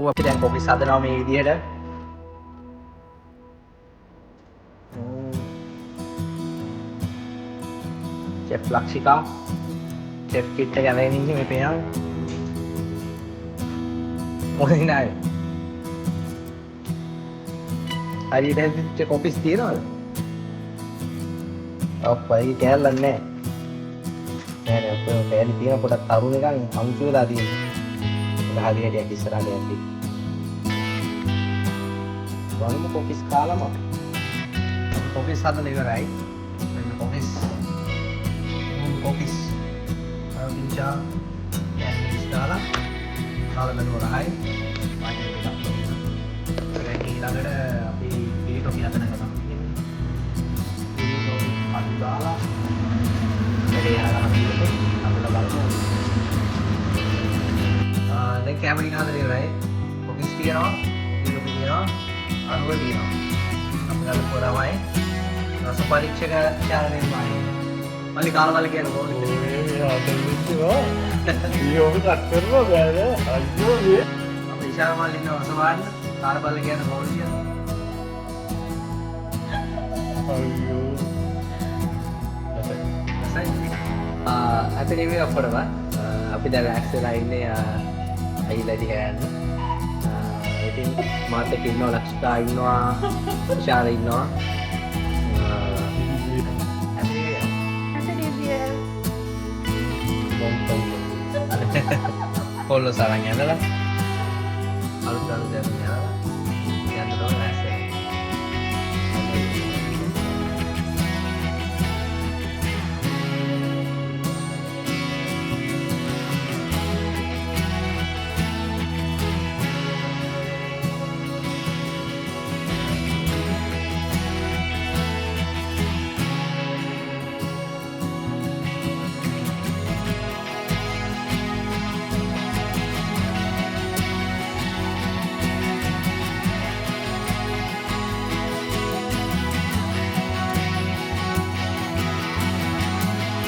අපි දැන් කොපිස් හදනවා මේ විදිහට. චෙෆ් ලක්ෂිකා චෙෆ් කිට් එක අරගෙන ඉන්නේ මේ පේනවා. මොකද නෑ. හරියට කොපිස් තියනවද? අප්පයි කෑල්ලක් නෑ. නෑ ඔය කෑලි තියෙන පොඩක් තරුණ එකන් අමුතු වෙලා තියෙනවා. ඒක හරියට ඉස්සරහට යද්දි. වන්ම කොපිස් කාලම. කොපිස් හදලා ඉවරයි. මෙන්න කොපිස්. කොපිස්. අරකින්චා. යන්නේ දාලා. කාලා බලවලයි. මාගේ එකක් තියෙනවා. ඒක ඊළඟට අපි පිළිටොපි හදන එක තමයි තියෙන්නේ. පිළිටොපි අඩු දාලා වැඩේ හදලා අපිට බලමු. දැන් කැමරින් හදලා ඉවරයි. කොපිස් තියෙනවා. පිළිටොපි තියෙනවා. අනුව තියෙනවා. අපි ගන්න පොරමයි. රස පරීක්ෂක චාරණය වයි. මල්ලි කාලවල කියන කොහොමද? ඊයෝම කට් කරනවා බෑද? අයියෝ මේ. අපි ඉෂාර මල්ලි ඉන්න රසවාන්න කාලවල කියන කොහොමද කියන්නේ? අයියෝ. අපි නෙමෙයි අපරම අපි දැන් ඇක්ස් වෙලා ඉන්නේ අයිලා ටික යන්න. ඉතින් මාත් එක්ක ඉන්නවා ලක්ෂිකා ඉන්නවා ඉෂාර ඉන්නවා. පොල්ලෝ සරන් යනලා අලුත් යනවා.